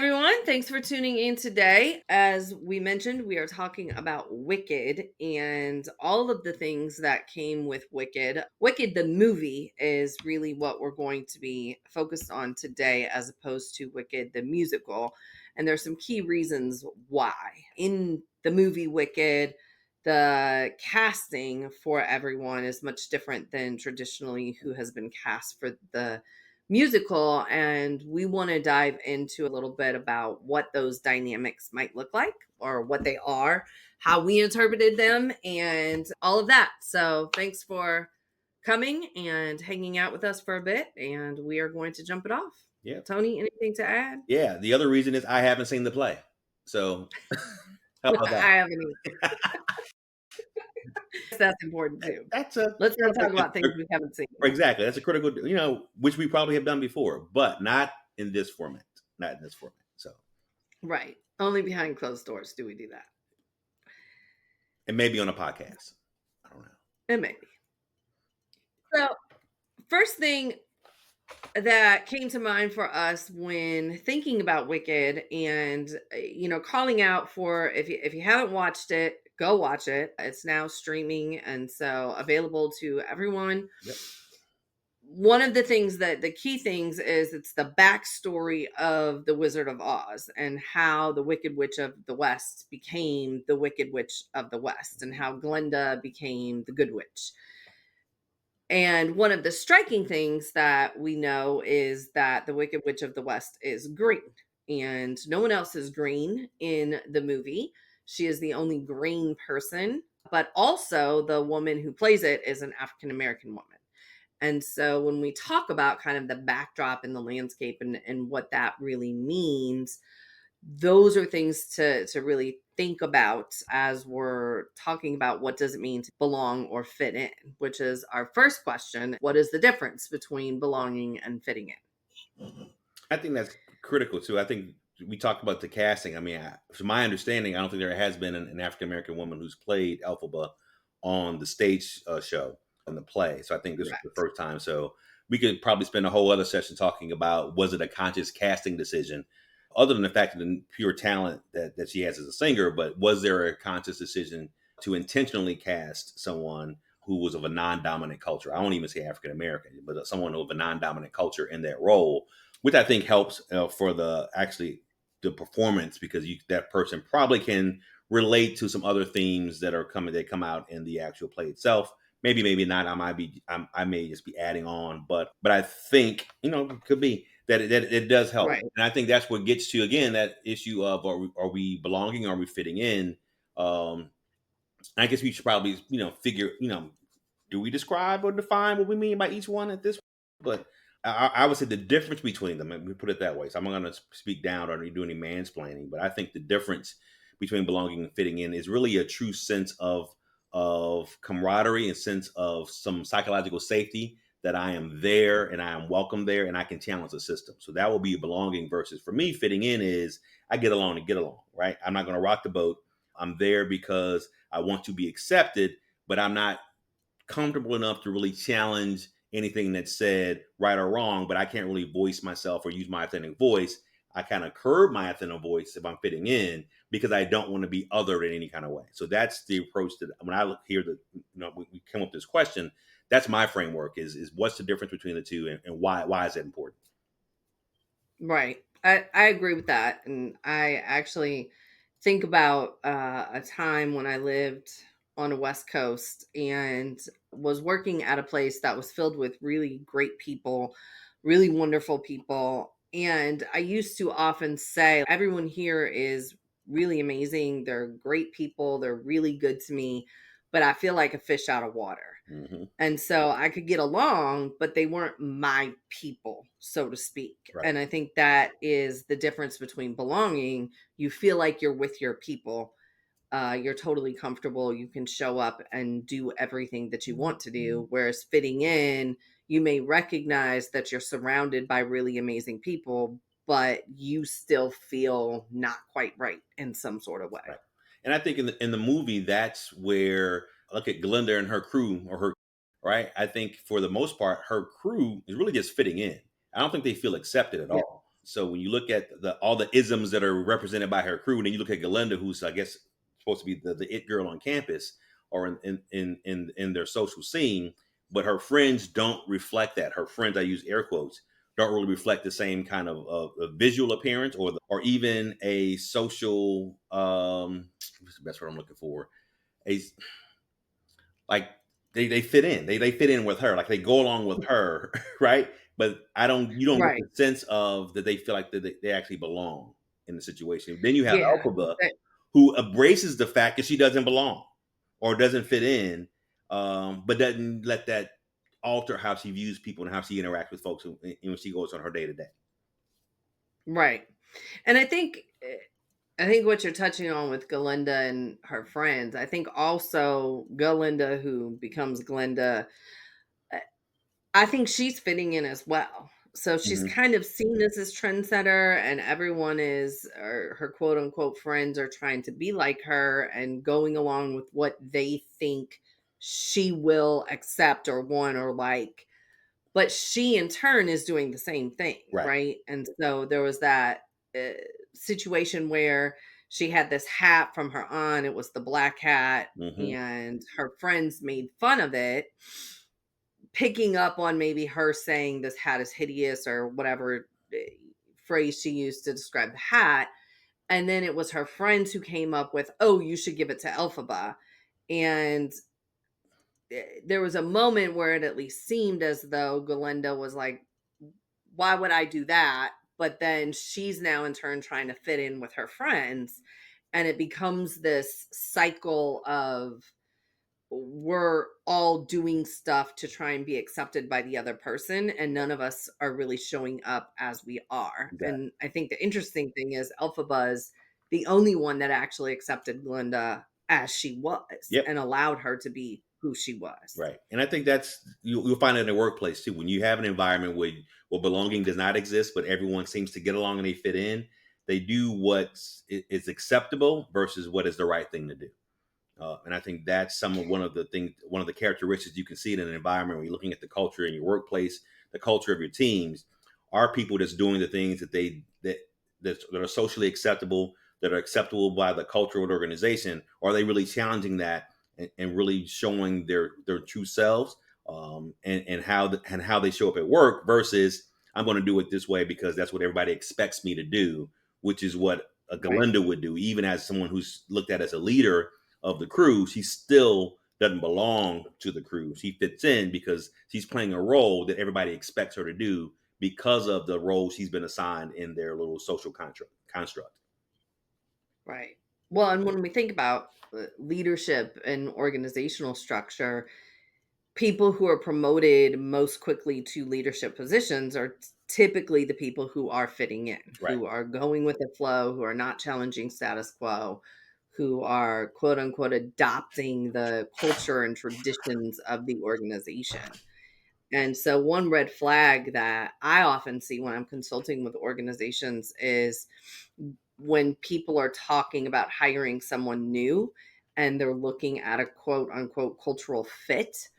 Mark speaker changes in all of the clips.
Speaker 1: everyone. Thanks for tuning in today. As we mentioned, we are talking about Wicked and all of the things that came with Wicked. Wicked, the movie, is really what we're going to be focused on today, as opposed to Wicked, the musical. And there's some key reasons why. In the movie Wicked, the casting for everyone is much different than traditionally who has been cast for the musical, and we want to dive into a little bit about what those dynamics might look like or what they are, how we interpreted them, and all of that. So thanks for coming and hanging out with us for a bit, and we are going to jump it off.
Speaker 2: Yeah.
Speaker 1: Tony, anything to add?
Speaker 2: Yeah. The other reason is I haven't seen the play. So how about that?
Speaker 1: I haven't either. That's important too.
Speaker 2: That's a
Speaker 1: Let's not talk about things we haven't seen.
Speaker 2: exactly. That's a critical, which we probably have done before, but not in this format. Not in this format. So,
Speaker 1: Right. Only behind closed doors do we do that.
Speaker 2: and maybe on a podcast. I don't know.
Speaker 1: And maybe. So, first thing that came to mind for us when thinking about Wicked and calling out for, if you haven't watched it, go watch it. It's now streaming and so available to everyone.
Speaker 2: Yep.
Speaker 1: One of the things that the key things is it's the backstory of the Wizard of Oz and how the Wicked Witch of the West became the Wicked Witch of the West and how Glinda became the Good Witch. And one of the striking things that we know is that the Wicked Witch of the West is green, and no one else is green in the movie. She is the only green person, but also the woman who plays it is an African American woman. And so when we talk about kind of the backdrop and the landscape and what that really means, those are things to really think about as we're talking about what does it mean to belong or fit in, which is our first question. What is the difference between belonging and fitting in?
Speaker 2: I think that's critical too. I think we talked about the casting. I mean, from my understanding, I don't think there has been an African American woman who's played Elphaba on the stage show on the play. So I think this was the first time. So we could probably spend a whole other session talking about, was it a conscious casting decision, other than the fact of the pure talent that she has as a singer, but was there a conscious decision to intentionally cast someone who was of a non-dominant culture? I won't even say African American, but someone of a non-dominant culture in that role, which I think helps for the performance, because that person probably can relate to some other themes that come out in the actual play itself. Maybe not. I may just be adding on, but I think it could be that it does help,
Speaker 1: Right.
Speaker 2: and I think that's what gets to, again, that issue of are we belonging, are we fitting in? I guess we should probably figure, do we describe or define what we mean by each one at this point? But I would say the difference between them, and we put it that way. So I'm not going to speak down or do any mansplaining, but I think the difference between belonging and fitting in is really a true sense of camaraderie and sense of some psychological safety, that I am there and I am welcome there and I can challenge the system. So that will be belonging, versus for me, fitting in is I get along to get along, right? I'm not going to rock the boat. I'm there because I want to be accepted, but I'm not comfortable enough to really challenge anything that's said, right or wrong, but I can't really voice myself or use my authentic voice. I kind of curb my authentic voice if I'm fitting in, because I don't want to be othered in any kind of way. So that's the approach that when I look here, we come up with this question, that's my framework is what's the difference between the two, and why is it important?
Speaker 1: Right. I agree with that. And I actually think about a time when I lived on the West Coast and was working at a place that was filled with really great people, really wonderful people. And I used to often say, everyone here is really amazing. They're great people. They're really good to me, but I feel like a fish out of water.
Speaker 2: Mm-hmm.
Speaker 1: And so I could get along, but they weren't my people, so to speak.
Speaker 2: Right.
Speaker 1: And I think that is the difference between belonging. You feel like you're with your people. You're totally comfortable. You can show up and do everything that you want to do. Whereas fitting in, you may recognize that you're surrounded by really amazing people, but you still feel not quite right in some sort of way.
Speaker 2: Right. And I think in the movie, that's where, look at Glinda and her crew, or her, right? I think for the most part, her crew is really just fitting in. I don't think they feel accepted at
Speaker 1: Yeah.
Speaker 2: all. So when you look at the all the isms that are represented by her crew, and then you look at Galinda, who's I guess supposed to be the it girl on campus or in their social scene, but her friends don't reflect that. Her friends, I use air quotes, don't really reflect the same kind of visual appearance or even a social what's the best word I'm looking for? A like they fit in. They fit in with her. Like they go along with her, right? But I don't you don't get
Speaker 1: Right.
Speaker 2: the sense of that they feel like that they actually belong in the situation. Then you have
Speaker 1: Yeah.
Speaker 2: Elphaba who embraces the fact that she doesn't belong or doesn't fit in, but doesn't let that alter how she views people and how she interacts with folks when she goes on her day to day.
Speaker 1: Right. And I think what you're touching on with Galinda and her friends, I think also Galinda who becomes Glinda, uh, I think she's fitting in as well. So she's
Speaker 2: Mhm.
Speaker 1: kind of seen as this trendsetter, and everyone is, or her quote unquote friends are trying to be like her and going along with what they think she will accept or want or like. But she in turn is doing the same thing,
Speaker 2: Right.
Speaker 1: right? And so there was that uh, situation where she had this hat from her aunt. It was the black hat,
Speaker 2: Hmm.
Speaker 1: and her friends made fun of it, picking up on maybe her saying this hat is hideous or whatever phrase she used to describe the hat. And then it was her friends who came up with, oh, you should give it to Elphaba. And there was a moment where it at least seemed as though Galinda was like, why would I do that? But then she's now in turn trying to fit in with her friends. And it becomes this cycle of we're all doing stuff to try and be accepted by the other person. And none of us are really showing up as we are.
Speaker 2: Exactly.
Speaker 1: And I think the interesting thing is Elphaba is the only one that actually accepted Glinda as she was
Speaker 2: Yep.
Speaker 1: and allowed her to be who she was.
Speaker 2: Right. And I think that's you'll find it in the workplace too. When you have an environment where belonging does not exist, but everyone seems to get along and they fit in, they do what is acceptable versus what is the right thing to do. And I think that's one of the things, one of the characteristics you can see in an environment when you're looking at the culture in your workplace, the culture of your teams, are people that's doing the things that are socially acceptable, that are acceptable by the culture of the organization, or are they really challenging that and really showing their true selves, and how they show up at work versus I'm going to do it this way because that's what everybody expects me to do, which is what a
Speaker 1: Right.
Speaker 2: Galinda would do, even as someone who's looked at as a leader of the crew. She still doesn't belong to the crew. She fits in because she's playing a role that everybody expects her to do because of the role she's been assigned in their little social construct.
Speaker 1: Right. Well, and when we think about leadership and organizational structure, people who are promoted most quickly to leadership positions are typically the people who are fitting in,
Speaker 2: Right.
Speaker 1: who are going with the flow, who are not challenging status quo, who are quote unquote adopting the culture and traditions of the organization. And so, one red flag that I often see when I'm consulting with organizations is when people are talking about hiring someone new and they're looking at a quote unquote cultural fit.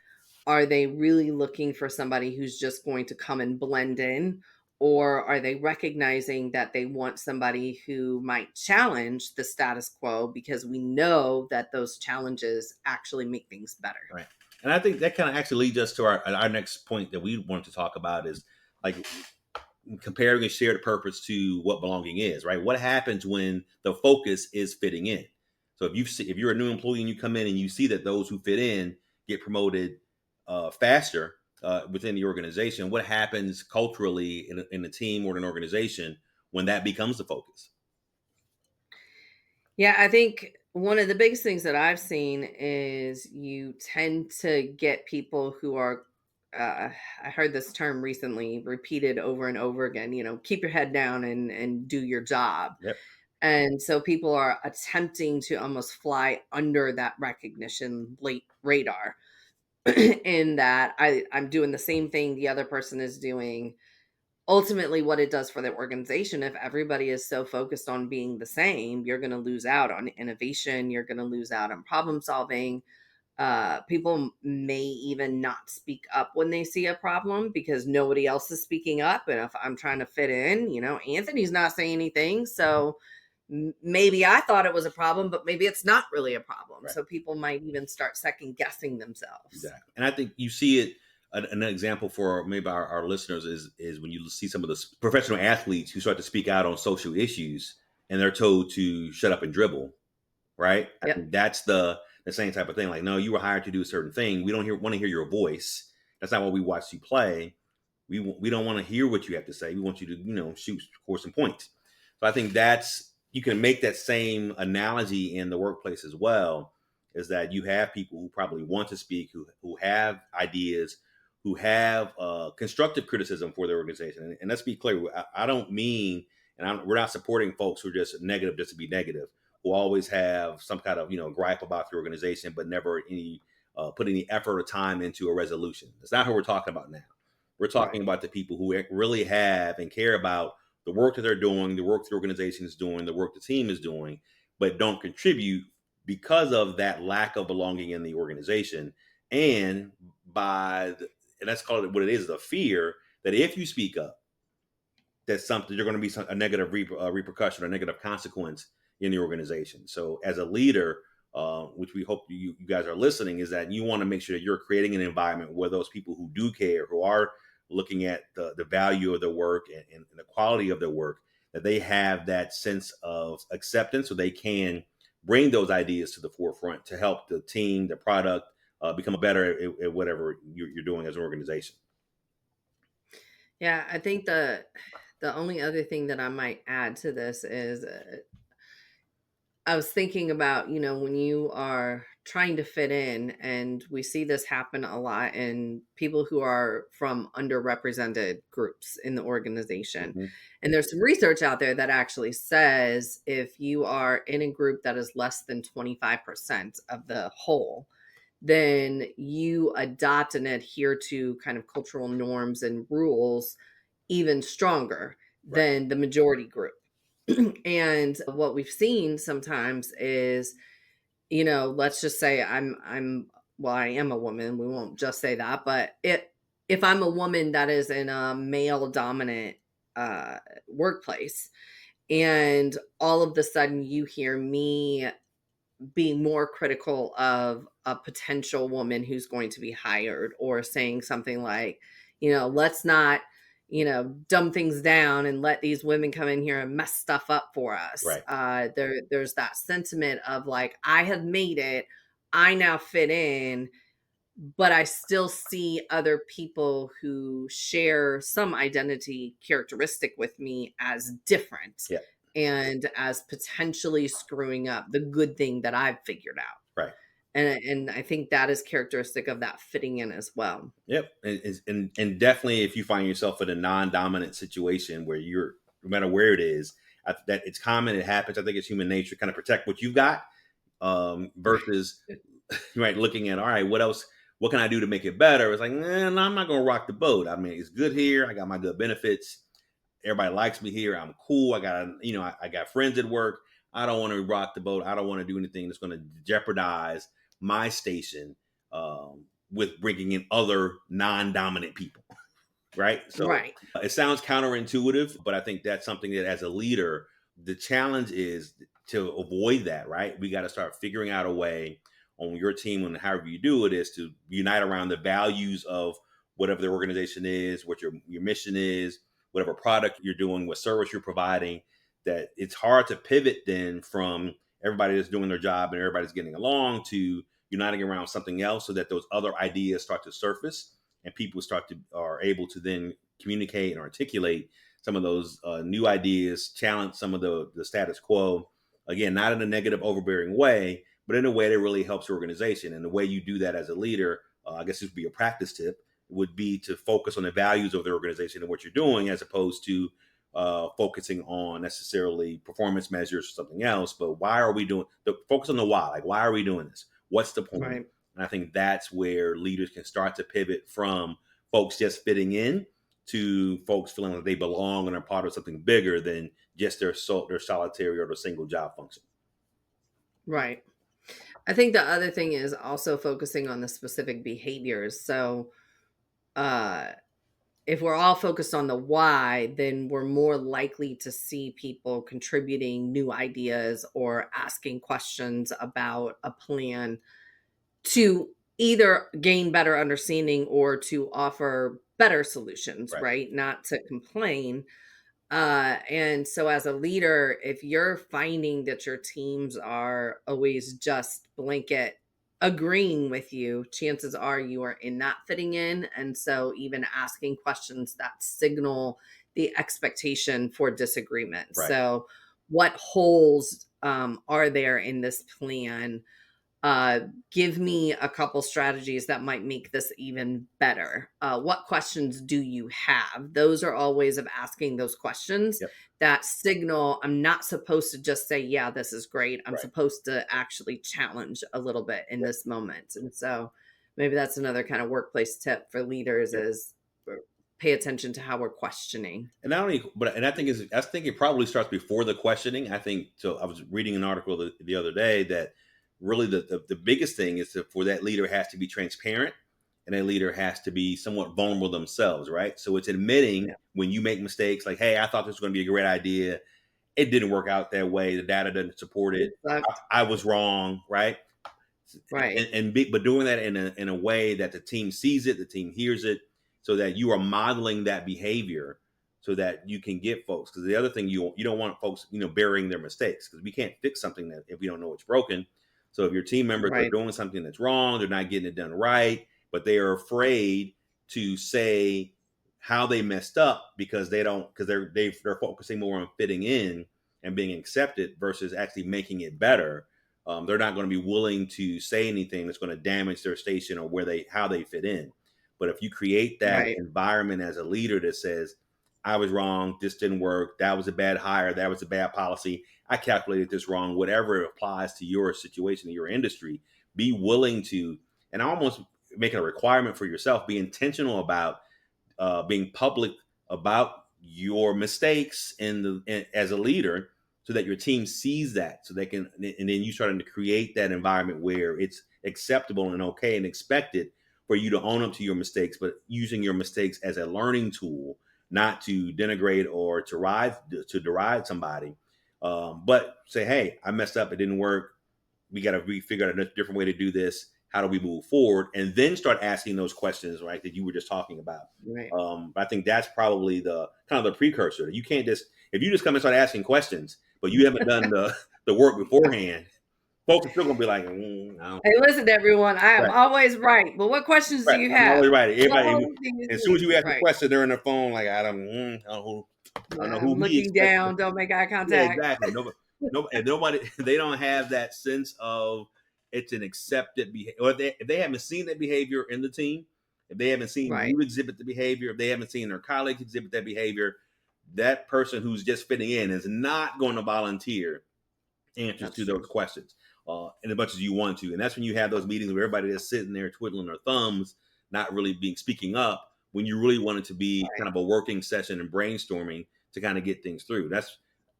Speaker 1: Are they really looking for somebody who's just going to come and blend in? Or are they recognizing that they want somebody who might challenge the status quo because we know that those challenges actually make things better?
Speaker 2: Right. And I think that kind of actually leads us to our next point that we want to talk about is like comparing a shared purpose to what belonging is, right? What happens when the focus is fitting in? So if you're a new employee and you come in and you see that those who fit in get promoted faster within the organization, what happens culturally in a team or an organization when that becomes the focus?
Speaker 1: Yeah, I think one of the biggest things that I've seen is you tend to get people who are, I heard this term recently repeated over and over again, keep your head down and do your job.
Speaker 2: Yep.
Speaker 1: And so people are attempting to almost fly under that recognition late radar in that I'm doing the same thing the other person is doing. Ultimately, what it does for the organization, if everybody is so focused on being the same, you're going to lose out on innovation. You're going to lose out on problem solving. People may even not speak up when they see a problem because nobody else is speaking up. And if I'm trying to fit in, Anthony's not saying anything. So maybe I thought it was a problem, but maybe it's not really a problem.
Speaker 2: Right.
Speaker 1: So people might even start second guessing themselves.
Speaker 2: Exactly. And I think you see it. An example for maybe our listeners is when you see some of the professional athletes who start to speak out on social issues and they're told to shut up and dribble, right? I
Speaker 1: Yep.
Speaker 2: think that's the same type of thing. Like, no, you were hired to do a certain thing. We don't want to hear your voice. That's not what we watch you play. We don't want to hear what you have to say. We want you to shoot, score some points. So I think that's you can make that same analogy in the workplace as well. Is that you have people who probably want to speak, who have ideas, who have constructive criticism for their organization. And let's be clear, I don't mean, we're not supporting folks who are just negative just to be negative, who always have some kind of gripe about the organization, but never any put any effort or time into a resolution. That's not who we're talking about now. We're talking
Speaker 1: Right.
Speaker 2: about the people who really have and care about the work that they're doing, the work the organization is doing, the work the team is doing, but don't contribute because of that lack of belonging in the organization, and and let's call it what it is, the fear that if you speak up, that something you're going to be a negative repercussion or negative consequence in the organization. So as a leader, which we hope you guys are listening, is that you want to make sure that you're creating an environment where those people who do care, who are looking at the value of their work and the quality of their work, that they have that sense of acceptance so they can bring those ideas to the forefront to help the team, the product, become better at whatever you're doing as an organization.
Speaker 1: Yeah, I think the only other thing that I might add to this is I was thinking about, when you are trying to fit in, and we see this happen a lot in people who are from underrepresented groups in the organization.
Speaker 2: Mm-hmm.
Speaker 1: And there's some research out there that actually says if you are in a group that is less than 25% of the whole, then you adopt and adhere to kind of cultural norms and rules even stronger
Speaker 2: Right.
Speaker 1: than the majority group. And what we've seen sometimes is, let's just say I'm well, I am a woman. We won't just say that, but if I'm a woman that is in a male dominant uh workplace, and all of the sudden you hear me being more critical of a potential woman who's going to be hired, or saying something like, let's not, dumb things down and let these women come in here and mess stuff up for us.
Speaker 2: Right.
Speaker 1: There's that sentiment of like, I have made it, I now fit in, but I still see other people who share some identity characteristic with me as different
Speaker 2: Yeah.
Speaker 1: and as potentially screwing up the good thing that I've figured out.
Speaker 2: Right.
Speaker 1: And I think that is characteristic of that fitting in as well.
Speaker 2: Yep, and definitely if you find yourself in a non-dominant situation where you're, no matter where it is, that it's common, it happens. I think it's human nature, kind of protect what you've got, versus right looking at, all right, what else? What can I do to make it better? It's like, nah, no, I'm not going to rock the boat. I mean, it's good here. I got my good benefits. Everybody likes me here. I'm cool. I got I got friends at work. I don't want to rock the boat. I don't want to do anything that's going to jeopardize my station, with bringing in other non-dominant people, right? So
Speaker 1: Right.
Speaker 2: it sounds counterintuitive, but I think that's something that as a leader, the challenge is to avoid that, right? We got to start figuring out a way on your team, and however you do it, is to unite around the values of whatever the organization is, what your mission is, whatever product you're doing, what service you're providing. That it's hard to pivot then from everybody that's doing their job and everybody's getting along to uniting around something else, so that those other ideas start to surface and people are able to then communicate and articulate some of those new ideas, challenge some of the status quo. Again, not in a negative, overbearing way, but in a way that really helps your organization. And the way you do that as a leader, I guess this would be a practice tip, would be to focus on the values of the organization and what you're doing, as opposed to focusing on necessarily performance measures or something else. But why are we doing the focus on the why? Like, why are we doing this? What's the point?
Speaker 1: Right.
Speaker 2: And I think that's where leaders can start to pivot from folks just fitting in to folks feeling like they belong and are part of something bigger than just their solitary or their single job function.
Speaker 1: Right. I think the other thing is also focusing on the specific behaviors. So, uh, if we're all focused on the why, then we're more likely to see people contributing new ideas or asking questions about a plan to either gain better understanding or to offer better solutions,
Speaker 2: Right.
Speaker 1: right? Not to complain. And so as a leader, if you're finding that your teams are always just blanket agreeing with you, chances are you are in not fitting in. And so even asking questions that signal the expectation for disagreement.
Speaker 2: Right.
Speaker 1: So what holes are there in this plan? uh, Give me a couple strategies that might make this even better. What questions do you have? Those are all ways of asking those questions
Speaker 2: Yep.
Speaker 1: that signal I'm not supposed to just say, yeah, this is great. I'm
Speaker 2: Right.
Speaker 1: supposed to actually challenge a little bit in
Speaker 2: Yep.
Speaker 1: this moment. And so maybe that's another kind of workplace tip for leaders
Speaker 2: Yep.
Speaker 1: is pay attention to how we're questioning.
Speaker 2: And not only, but and I think it probably starts before the questioning. I think so. I was reading an article the other day that really the biggest thing is that for that leader has to be transparent, and a leader has to be somewhat vulnerable themselves, right? So it's admitting
Speaker 1: Yeah.
Speaker 2: when you make mistakes, like, hey, I thought this was going to be a great idea. It didn't work out that way. The data doesn't support it.
Speaker 1: It sucked.
Speaker 2: I was wrong, right?
Speaker 1: Right.
Speaker 2: But doing that in a way that the team sees it, the team hears it, so that you are modeling that behavior, so that you can get folks. Because the other thing you don't want folks burying their mistakes, because we can't fix something that if we don't know it's broken. So if your team members are
Speaker 1: Right.
Speaker 2: doing something that's wrong, they're not getting it done right, but they are afraid to say how they messed up because they don't because they're focusing more on fitting in and being accepted versus actually making it better. They're not going to be willing to say anything that's going to damage their station or where they how they fit in. But if you create that
Speaker 1: Right.
Speaker 2: environment as a leader that says, "I was wrong. This didn't work. That was a bad hire. That was a bad policy. I calculated this wrong." Whatever applies to your situation, to your industry, be willing to, and almost make it a requirement for yourself. Be intentional about being public about your mistakes as a leader, so that your team sees that, so they can, and then you starting to create that environment where it's acceptable and okay and expected for you to own up to your mistakes, but using your mistakes as a learning tool, not to denigrate or to deride somebody, but say, hey, I messed up, it didn't work, we got to figure out a different way to do this. How do we move forward? And then start asking those questions, right, that you were just talking about.
Speaker 1: Right.
Speaker 2: I think that's probably the kind of the precursor. You can't just, if you just come and start asking questions, but you haven't done the work beforehand, folks are still gonna be like, I don't.
Speaker 1: Hey, listen, everyone, I am
Speaker 2: Right,
Speaker 1: always right. But what questions do
Speaker 2: right.
Speaker 1: you
Speaker 2: I'm
Speaker 1: have?
Speaker 2: always right.
Speaker 1: What
Speaker 2: Everybody,
Speaker 1: holes do you
Speaker 2: as soon as you
Speaker 1: see?
Speaker 2: ask a
Speaker 1: Right.
Speaker 2: question, they're on their phone, like I don't know who
Speaker 1: I'm
Speaker 2: he
Speaker 1: looking
Speaker 2: expects.
Speaker 1: down. Don't make eye
Speaker 2: Yeah,
Speaker 1: contact.
Speaker 2: exactly. Nobody, no, and nobody, they don't have that sense of it's an accepted behavior. Or if they haven't seen that behavior in the team, if they haven't seen
Speaker 1: Right.
Speaker 2: you exhibit the behavior, if they haven't seen their colleagues exhibit that behavior, that person who's just fitting in is not going to volunteer answers
Speaker 1: That's
Speaker 2: to those
Speaker 1: true.
Speaker 2: questions in as much as you want to. And that's when you have those meetings where everybody is sitting there twiddling their thumbs, not really being speaking up, when you really want it to be
Speaker 1: Right.
Speaker 2: kind of a working session and brainstorming to kind of get things through.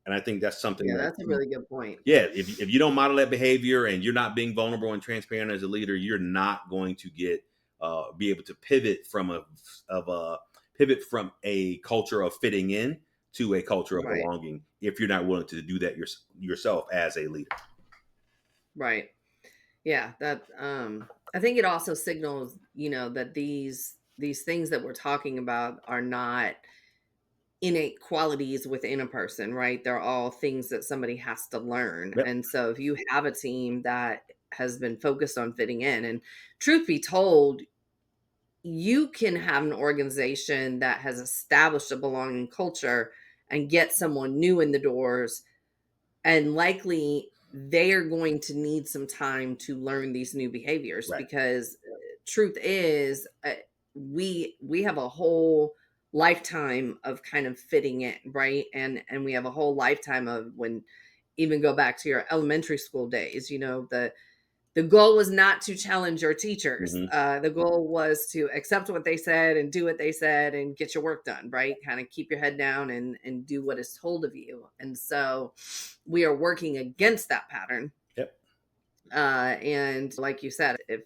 Speaker 2: And I think that's something
Speaker 1: Yeah,
Speaker 2: that
Speaker 1: that's a really good point.
Speaker 2: yeah, if you don't model that behavior and you're not being vulnerable and transparent as a leader, you're not going to get be able to pivot from a culture of fitting in to a culture of
Speaker 1: Right.
Speaker 2: belonging if you're not willing to do that yourself as a leader.
Speaker 1: Right. Yeah. That I think it also signals, that these things that we're talking about are not innate qualities within a person, right? They're all things that somebody has to learn.
Speaker 2: Yep.
Speaker 1: And so if you have a team that has been focused on fitting in, and truth be told, you can have an organization that has established a belonging culture and get someone new in the doors, and likely they are going to need some time to learn these new behaviors
Speaker 2: Right.
Speaker 1: because truth is we have a whole lifetime of kind of fitting in, right? And we have a whole lifetime of when even go back to your elementary school days, the goal was not to challenge your teachers.
Speaker 2: Hmm.
Speaker 1: The goal was to accept what they said and do what they said and get your work done, right? Kind of keep your head down and do what is told of you. And so we are working against that pattern.
Speaker 2: Yep.
Speaker 1: And like you said, if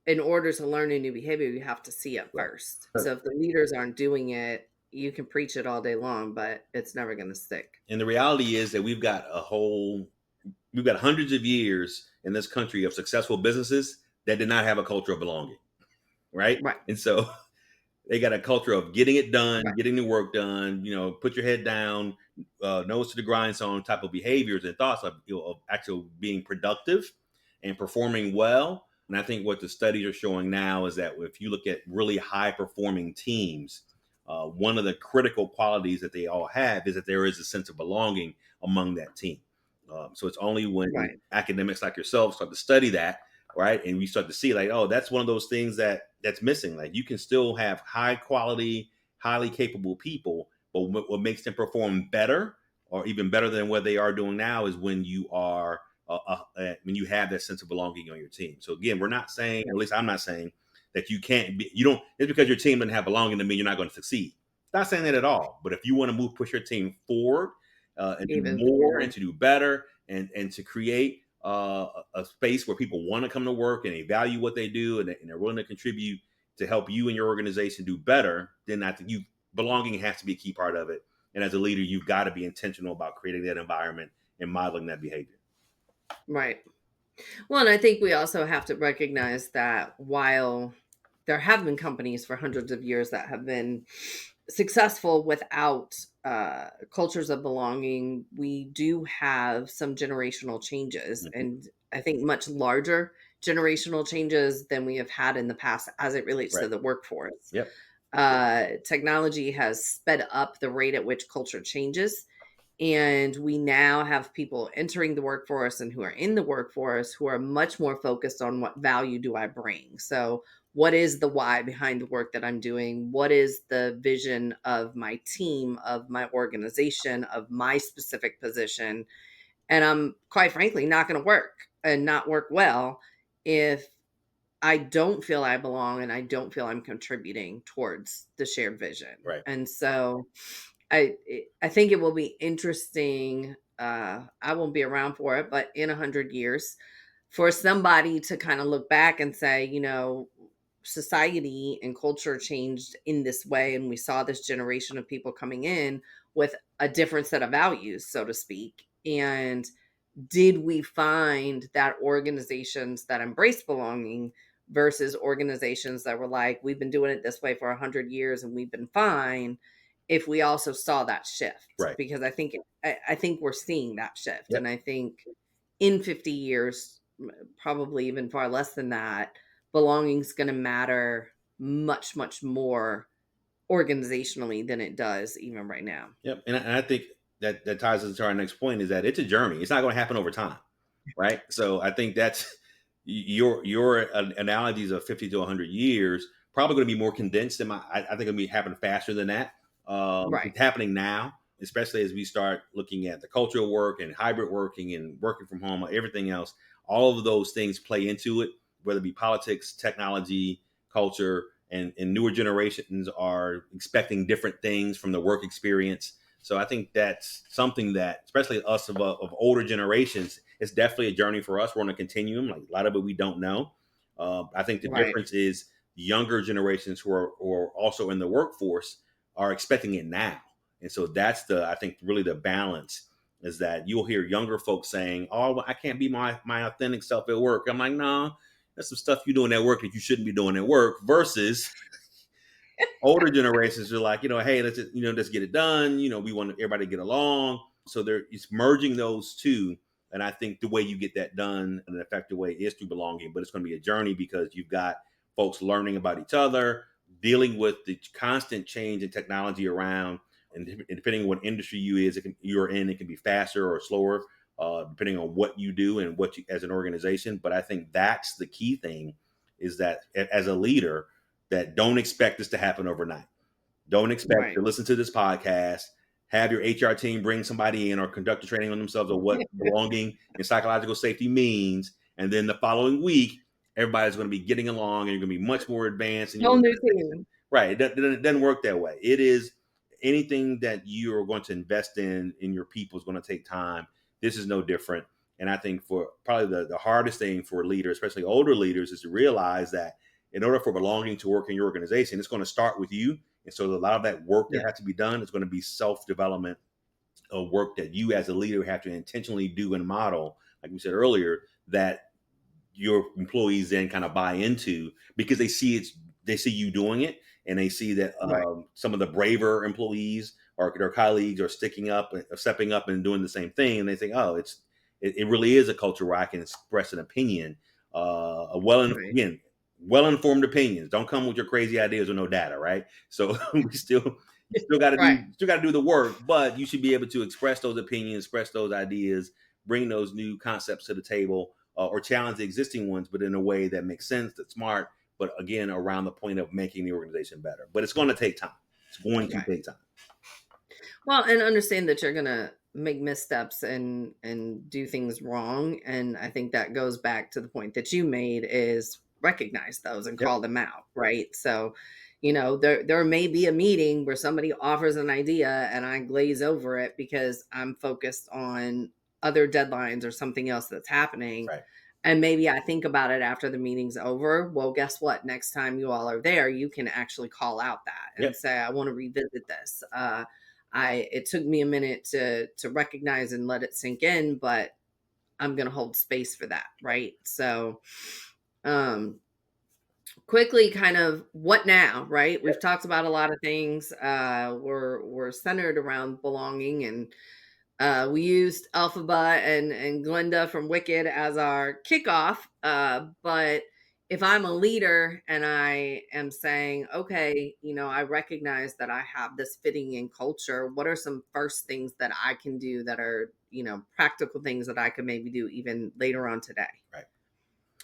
Speaker 1: in order to learn a new behavior, you have to see it
Speaker 2: Right.
Speaker 1: first. So if the leaders aren't doing it, you can preach it all day long, but it's never going to stick.
Speaker 2: And the reality is that we've got hundreds of years in this country of successful businesses that did not have a culture of belonging, right?
Speaker 1: Right.
Speaker 2: And so they got a culture of getting it done,
Speaker 1: Right.
Speaker 2: getting the work done, put your head down, nose to the grindstone type of behaviors and thoughts of actually being productive and performing well. And I think what the studies are showing now is that if you look at really high performing teams, one of the critical qualities that they all have is that there is a sense of belonging among that team. So it's only when
Speaker 1: Right.
Speaker 2: academics like yourself start to study that, right, and we start to see like, oh, that's one of those things that's missing. Like you can still have high quality, highly capable people, but what makes them perform better or even better than what they are doing now is when when you have that sense of belonging on your team. So again, we're not saying, or at least I'm not saying, that you don't, just because your team doesn't have belonging to mean you're not going to succeed. Not saying that at all. But if you want to push your team forward and do
Speaker 1: Even
Speaker 2: more
Speaker 1: forward.
Speaker 2: and to do better and to create a space where people want to come to work and they value what they do and they're willing to contribute to help you and your organization do better, then I think belonging has to be a key part of it. And as a leader, you've got to be intentional about creating that environment and modeling that behavior.
Speaker 1: Right. Well, and I think we also have to recognize that while there have been companies for hundreds of years that have been successful without cultures of belonging, we do have some generational changes,
Speaker 2: Mhm.
Speaker 1: and I think much larger generational changes than we have had in the past as it relates to
Speaker 2: Right.
Speaker 1: the workforce.
Speaker 2: Yep.
Speaker 1: Technology has sped up the rate at which culture changes. And we now have people entering the workforce and who are in the workforce who are much more focused on what value do I bring. So, what is the why behind the work that I'm doing? What is the vision of my team, of my organization, of my specific position? And I'm quite frankly not going to work and not work well if I don't feel I belong and I don't feel I'm contributing towards the shared vision.
Speaker 2: Right.
Speaker 1: And so I think it will be interesting. I won't be around for it, but in 100 years, for somebody to kind of look back and say, society and culture changed in this way, and we saw this generation of people coming in with a different set of values, so to speak. And did we find that organizations that embrace belonging versus organizations that were like, we've been doing it this way for 100 years and we've been fine, if we also saw that shift?
Speaker 2: Right.
Speaker 1: Because I think we're seeing that shift,
Speaker 2: Yep.
Speaker 1: and I think in 50 years, probably even far less than that, belonging is going to matter much more organizationally than it does even right now.
Speaker 2: Yep. And I think that ties us to our next point is that it's a journey. It's not going to happen over time, right? So I think that's your analogies of 50 to 100 years probably going to be more condensed than I think it'll be happen faster than that.
Speaker 1: Right.
Speaker 2: It's happening now, especially as we start looking at the cultural work and hybrid working and working from home, everything else. All of those things play into it, whether it be politics, technology, culture, and newer generations are expecting different things from the work experience. So I think that's something that, especially us of older generations, it's definitely a journey for us. We're on a continuum. Like a lot of it we don't know. I think the
Speaker 1: Right.
Speaker 2: difference is younger generations who are also in the workforce are expecting it now. And so that's I think really the balance is that you'll hear younger folks saying, oh, well, I can't be my authentic self at work. I'm like, no, there's some stuff you're doing at work that you shouldn't be doing at work versus older generations are like, hey, let's get it done. We want everybody to get along. So it's merging those two. And I think the way you get that done in an effective way is through belonging, but it's going to be a journey because you've got folks learning about each other, dealing with the constant change in technology around, and depending on what industry you're in, it can be faster or slower, depending on what you do and what you as an organization. But I think that's the key thing is that as a leader, that don't expect this to happen overnight. Don't expect
Speaker 1: Right.
Speaker 2: to listen to this podcast, have your HR team bring somebody in or conduct a training on themselves of what belonging and psychological safety means. And then the following week, everybody's going to be getting along and you're going to be much more advanced in your
Speaker 1: Whole new
Speaker 2: organization.
Speaker 1: team.
Speaker 2: Right. It doesn't work that way. It is anything that you are going to invest in your people is going to take time. This is no different. And I think for probably the hardest thing for leaders, especially older leaders, is to realize that in order for belonging to work in your organization, it's going to start with you. And so a lot of that work that
Speaker 1: Yeah.
Speaker 2: has to be done is going to be self-development of work that you as a leader have to intentionally do and model, like we said earlier, that your employees then kind of buy into because they see you doing it, and they see that
Speaker 1: Right.
Speaker 2: some of the braver employees or their colleagues are sticking up, stepping up, and doing the same thing, and they think, oh, it really is a culture where I can express an opinion,
Speaker 1: Right.
Speaker 2: again, well informed opinions. Don't come with your crazy ideas with no data, right? So we still you
Speaker 1: Right.
Speaker 2: still got to do the work, but you should be able to express those opinions, express those ideas, bring those new concepts to the table, or challenge the existing ones, but in a way that makes sense, that's smart, but again, around the point of making the organization better. But it's going to take time. It's going to
Speaker 1: Right.
Speaker 2: take time.
Speaker 1: Well, and understand that you're gonna make missteps and do things wrong. And I think that goes back to the point that you made is recognize those and
Speaker 2: Yep.
Speaker 1: call them out, right? So, there may be a meeting where somebody offers an idea and I glaze over it because I'm focused on other deadlines or something else that's happening.
Speaker 2: Right.
Speaker 1: And maybe I think about it after the meeting's over. Well, guess what? Next time you all are there, you can actually call out that and
Speaker 2: Yep.
Speaker 1: say, I want to revisit this. It took me a minute to recognize and let it sink in, but I'm gonna hold space for that, right? So um quickly kind of what now, right? We've
Speaker 2: Yep.
Speaker 1: talked about a lot of things. We're centered around belonging, and we used Alphaba and Glenda from Wicked as our kickoff. But if I'm a leader and I am saying, okay, I recognize that I have this fitting in culture, what are some first things that I can do that are, practical things that I could maybe do even later on today?
Speaker 2: Right.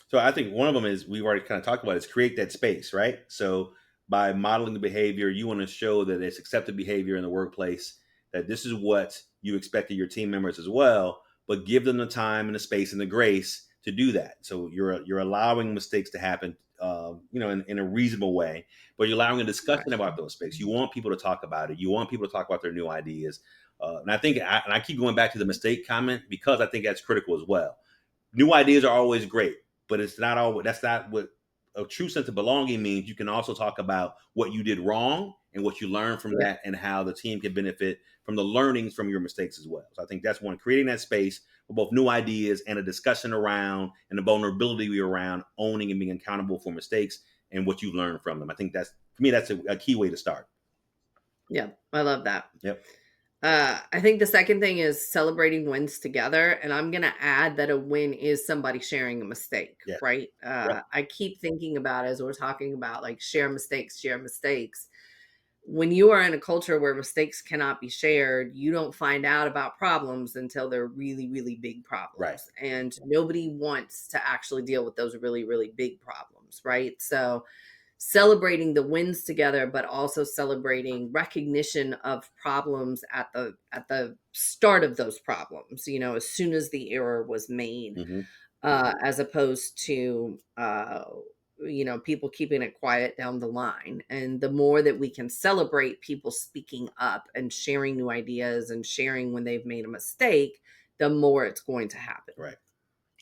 Speaker 2: So I think one of them is we've already kind of talked about is create that space, right? So by modeling the behavior, you want to show that it's accepted behavior in the workplace, that this is what you expect of your team members as well, but give them the time and the space and the grace to do that. So you're allowing mistakes to happen, in a reasonable way, but you're allowing a
Speaker 1: Right.
Speaker 2: discussion about those mistakes. You want people to talk about it. You want people to talk about their new ideas. And I keep going back to the mistake comment because I think that's critical as well. New ideas are always great, but it's not always that's not what a true sense of belonging means. You can also talk about what you did wrong and what you learned from
Speaker 1: Yeah.
Speaker 2: that, and how the team can benefit from the learnings from your mistakes as well. So I think that's one, creating that space for both new ideas and a discussion around, and the vulnerability around owning and being accountable for mistakes and what you learned from them. I think that's, for me, that's a key way to start.
Speaker 1: Yeah. I love that.
Speaker 2: Yep.
Speaker 1: I think the second thing is celebrating wins together. And I'm going to add that a win is somebody sharing a mistake,
Speaker 2: Yeah.
Speaker 1: right?
Speaker 2: Yep.
Speaker 1: I keep thinking about, as we're talking about, like share mistakes, share mistakes. When you are in a culture where mistakes cannot be shared, you don't find out about problems until they're really, really big
Speaker 2: Right.
Speaker 1: problems. And nobody wants to actually deal with those really, really big problems, right? So, celebrating the wins together, but also celebrating recognition of problems at the start of those problems, as soon as the error was made,
Speaker 2: Hmm.
Speaker 1: as opposed to people keeping it quiet down the line. And the more that we can celebrate people speaking up and sharing new ideas and sharing when they've made a mistake, the more it's going to happen.
Speaker 2: Right.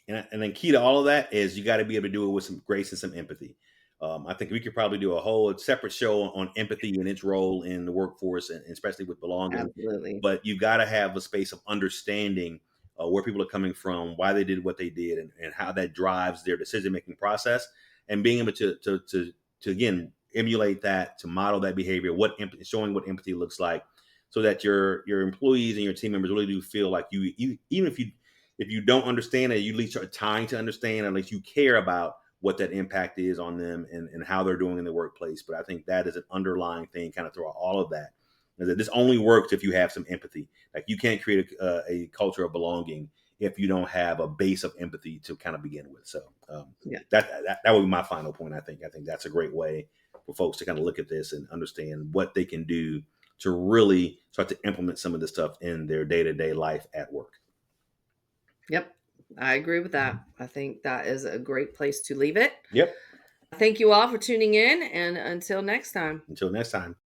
Speaker 2: And then key to all of that is you got to be able to do it with some grace and some empathy. I think we could probably do a whole separate show on empathy and its role in the workforce, and especially with belonging.
Speaker 1: Absolutely.
Speaker 2: But you got to have a space of understanding where people are coming from, why they did what they did, and how that drives their decision making process, and being able to again emulate that, to model that behavior, showing what empathy looks like, so that your employees and your team members really do feel like even if you don't understand it, you at least are trying to understand, at least you care about what that impact is on them, and how they're doing in the workplace. But I think that is an underlying thing kind of throughout all of that, is that this only works if you have some empathy. Like, you can't create a culture of belonging if you don't have a base of empathy to kind of begin with. So
Speaker 1: Yeah.
Speaker 2: that would be my final point. I think that's a great way for folks to kind of look at this and understand what they can do to really start to implement some of this stuff in their day-to-day life at work.
Speaker 1: Yep. I agree with that. I think that is a great place to leave it.
Speaker 2: Yep.
Speaker 1: Thank you all for tuning in, and until next time.
Speaker 2: Until next time.